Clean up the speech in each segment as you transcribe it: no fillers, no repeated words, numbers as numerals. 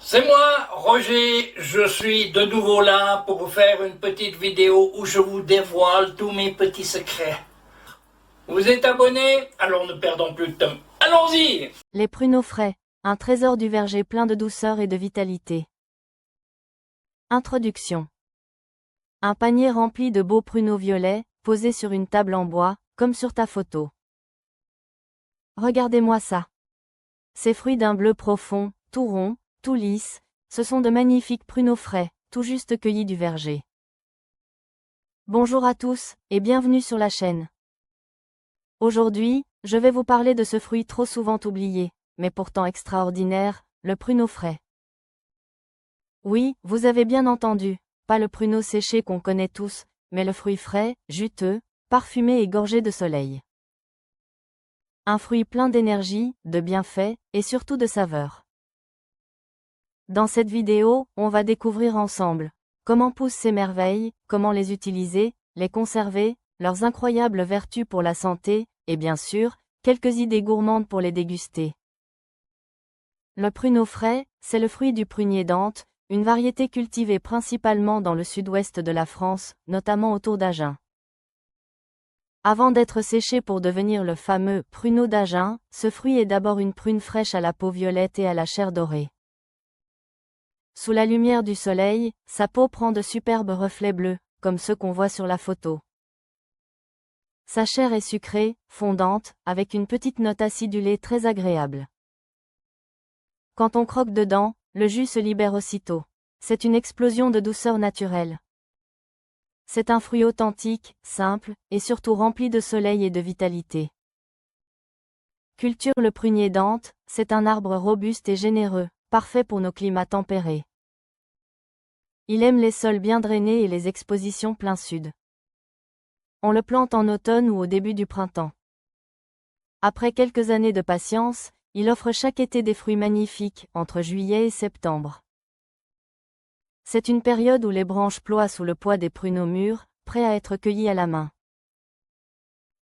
C'est moi, Roger, je suis de nouveau là pour vous faire une petite vidéo où je vous dévoile tous mes petits secrets. Vous êtes abonné? Alors ne perdons plus de temps. Allons-y! Les pruneaux frais, un trésor du verger plein de douceur et de vitalité. Introduction. Un panier rempli de beaux pruneaux violets, posés sur une table en bois, comme sur ta photo. Regardez-moi ça. Ces fruits d'un bleu profond, tout rond, tout lisse, ce sont de magnifiques pruneaux frais, tout juste cueillis du verger. Bonjour à tous, et bienvenue sur la chaîne. Aujourd'hui, je vais vous parler de ce fruit trop souvent oublié, mais pourtant extraordinaire, le pruneau frais. Oui, vous avez bien entendu, pas le pruneau séché qu'on connaît tous, mais le fruit frais, juteux, parfumé et gorgé de soleil. Un fruit plein d'énergie, de bienfaits, et surtout de saveurs. Dans cette vidéo, on va découvrir ensemble comment poussent ces merveilles, comment les utiliser, les conserver, leurs incroyables vertus pour la santé, et bien sûr, quelques idées gourmandes pour les déguster. Le pruneau frais, c'est le fruit du prunier d'Ante, une variété cultivée principalement dans le sud-ouest de la France, notamment autour d'Agen. Avant d'être séché pour devenir le fameux pruneau d'Agen, ce fruit est d'abord une prune fraîche à la peau violette et à la chair dorée. Sous la lumière du soleil, sa peau prend de superbes reflets bleus, comme ceux qu'on voit sur la photo. Sa chair est sucrée, fondante, avec une petite note acidulée très agréable. Quand on croque dedans, le jus se libère aussitôt. C'est une explosion de douceur naturelle. C'est un fruit authentique, simple, et surtout rempli de soleil et de vitalité. Culture le prunier d'Ante, c'est un arbre robuste et généreux, parfait pour nos climats tempérés. Il aime les sols bien drainés et les expositions plein sud. On le plante en automne ou au début du printemps. Après quelques années de patience, il offre chaque été des fruits magnifiques, entre juillet et septembre. C'est une période où les branches ploient sous le poids des pruneaux mûrs, prêts à être cueillis à la main.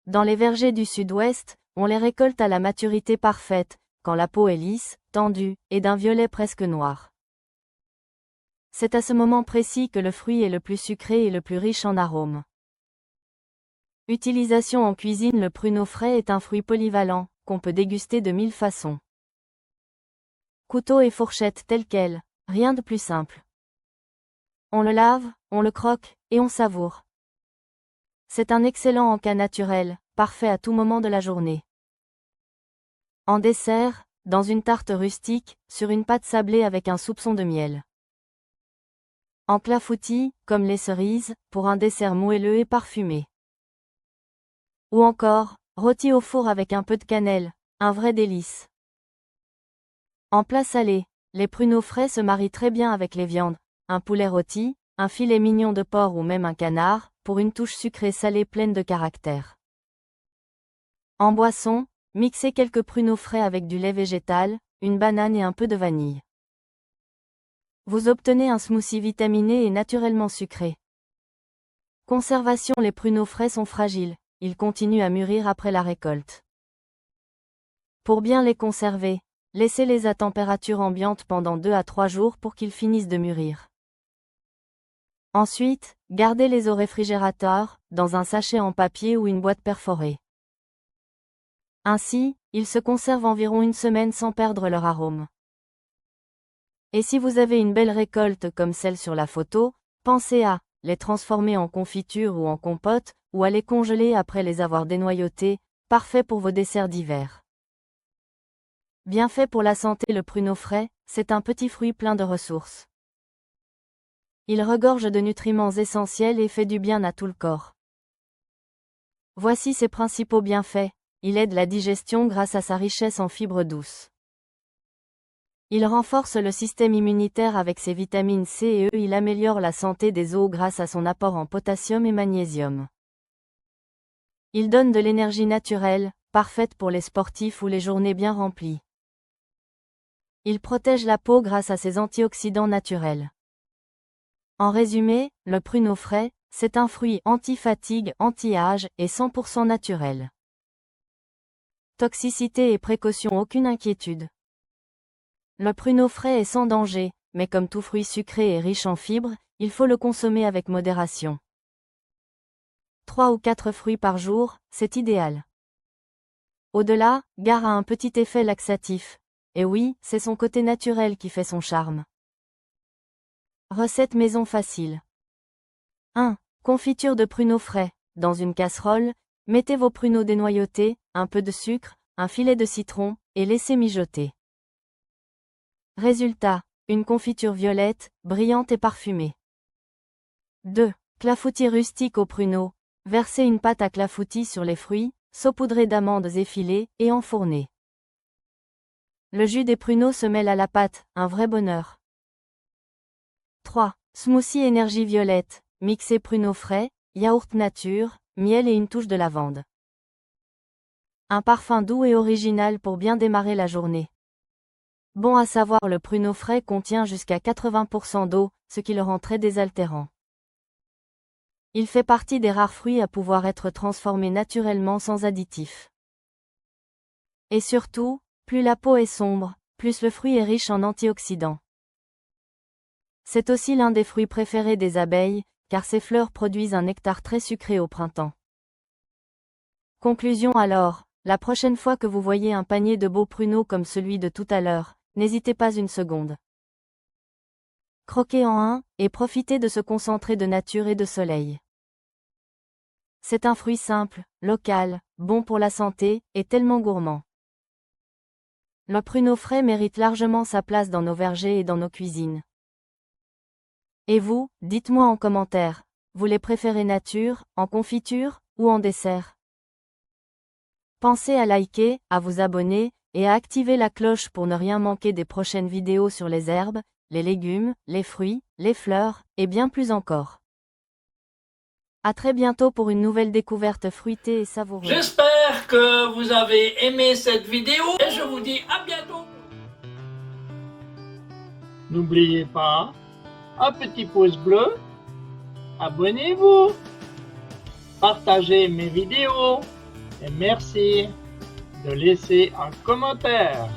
Dans les vergers du sud-ouest, on les récolte à la maturité parfaite, quand la peau est lisse, tendue, et d'un violet presque noir. C'est à ce moment précis que le fruit est le plus sucré et le plus riche en arômes. Utilisation en cuisine. Le pruneau frais est un fruit polyvalent, qu'on peut déguster de 1000 façons. Couteau et fourchette tels quels, rien de plus simple. On le lave, on le croque, et on savoure. C'est un excellent encas naturel, parfait à tout moment de la journée. En dessert, dans une tarte rustique, sur une pâte sablée avec un soupçon de miel. En clafoutis, comme les cerises, pour un dessert moelleux et parfumé. Ou encore, rôti au four avec un peu de cannelle, un vrai délice. En plat salé, les pruneaux frais se marient très bien avec les viandes, un poulet rôti, un filet mignon de porc ou même un canard, pour une touche sucrée salée pleine de caractère. En boisson, mixez quelques pruneaux frais avec du lait végétal, une banane et un peu de vanille. Vous obtenez un smoothie vitaminé et naturellement sucré. Conservation. Les pruneaux frais sont fragiles, ils continuent à mûrir après la récolte. Pour bien les conserver, laissez-les à température ambiante pendant 2 à 3 jours pour qu'ils finissent de mûrir. Ensuite, gardez-les au réfrigérateur, dans un sachet en papier ou une boîte perforée. Ainsi, ils se conservent environ une semaine sans perdre leur arôme. Et si vous avez une belle récolte comme celle sur la photo, pensez à les transformer en confiture ou en compote, ou à les congeler après les avoir dénoyautés, parfait pour vos desserts d'hiver. Bien fait pour la santé. Le pruneau frais, c'est un petit fruit plein de ressources. Il regorge de nutriments essentiels et fait du bien à tout le corps. Voici ses principaux bienfaits. Il aide la digestion grâce à sa richesse en fibres douces. Il renforce le système immunitaire avec ses vitamines C et E. Il améliore la santé des os grâce à son apport en potassium et magnésium. Il donne de l'énergie naturelle, parfaite pour les sportifs ou les journées bien remplies. Il protège la peau grâce à ses antioxydants naturels. En résumé, le pruneau frais, c'est un fruit anti-fatigue, anti-âge et 100% naturel. Toxicité et précaution. Aucune inquiétude. Le pruneau frais est sans danger, mais comme tout fruit sucré et riche en fibres, il faut le consommer avec modération. 3 ou 4 fruits par jour, c'est idéal. Au-delà, gare à un petit effet laxatif. Et oui, c'est son côté naturel qui fait son charme. Recette maison facile. 1. Confiture de pruneaux frais. Dans une casserole, mettez vos pruneaux dénoyautés, un peu de sucre, un filet de citron, et laissez mijoter. Résultat, une confiture violette, brillante et parfumée. 2. Clafoutis rustique aux pruneaux. Versez une pâte à clafoutis sur les fruits, saupoudrez d'amandes effilées et enfournez. Le jus des pruneaux se mêle à la pâte, un vrai bonheur. 3. Smoothie énergie violette. Mixez pruneaux frais, yaourt nature, miel et une touche de lavande. Un parfum doux et original pour bien démarrer la journée. Bon à savoir, le pruneau frais contient jusqu'à 80% d'eau, ce qui le rend très désaltérant. Il fait partie des rares fruits à pouvoir être transformés naturellement sans additifs. Et surtout, plus la peau est sombre, plus le fruit est riche en antioxydants. C'est aussi l'un des fruits préférés des abeilles, car ses fleurs produisent un nectar très sucré au printemps. Conclusion alors, la prochaine fois que vous voyez un panier de beaux pruneaux comme celui de tout à l'heure, n'hésitez pas une seconde. Croquez en un, et profitez de ce concentré de nature et de soleil. C'est un fruit simple, local, bon pour la santé, et tellement gourmand. Le pruneau frais mérite largement sa place dans nos vergers et dans nos cuisines. Et vous, dites-moi en commentaire, vous les préférez nature, en confiture, ou en dessert? Pensez à liker, à vous abonner, et à activer la cloche pour ne rien manquer des prochaines vidéos sur les herbes, les légumes, les fruits, les fleurs, et bien plus encore. À très bientôt pour une nouvelle découverte fruitée et savoureuse. J'espère que vous avez aimé cette vidéo et je vous dis à bientôt. N'oubliez pas, un petit pouce bleu, abonnez-vous, partagez mes vidéos et merci de laisser un commentaire.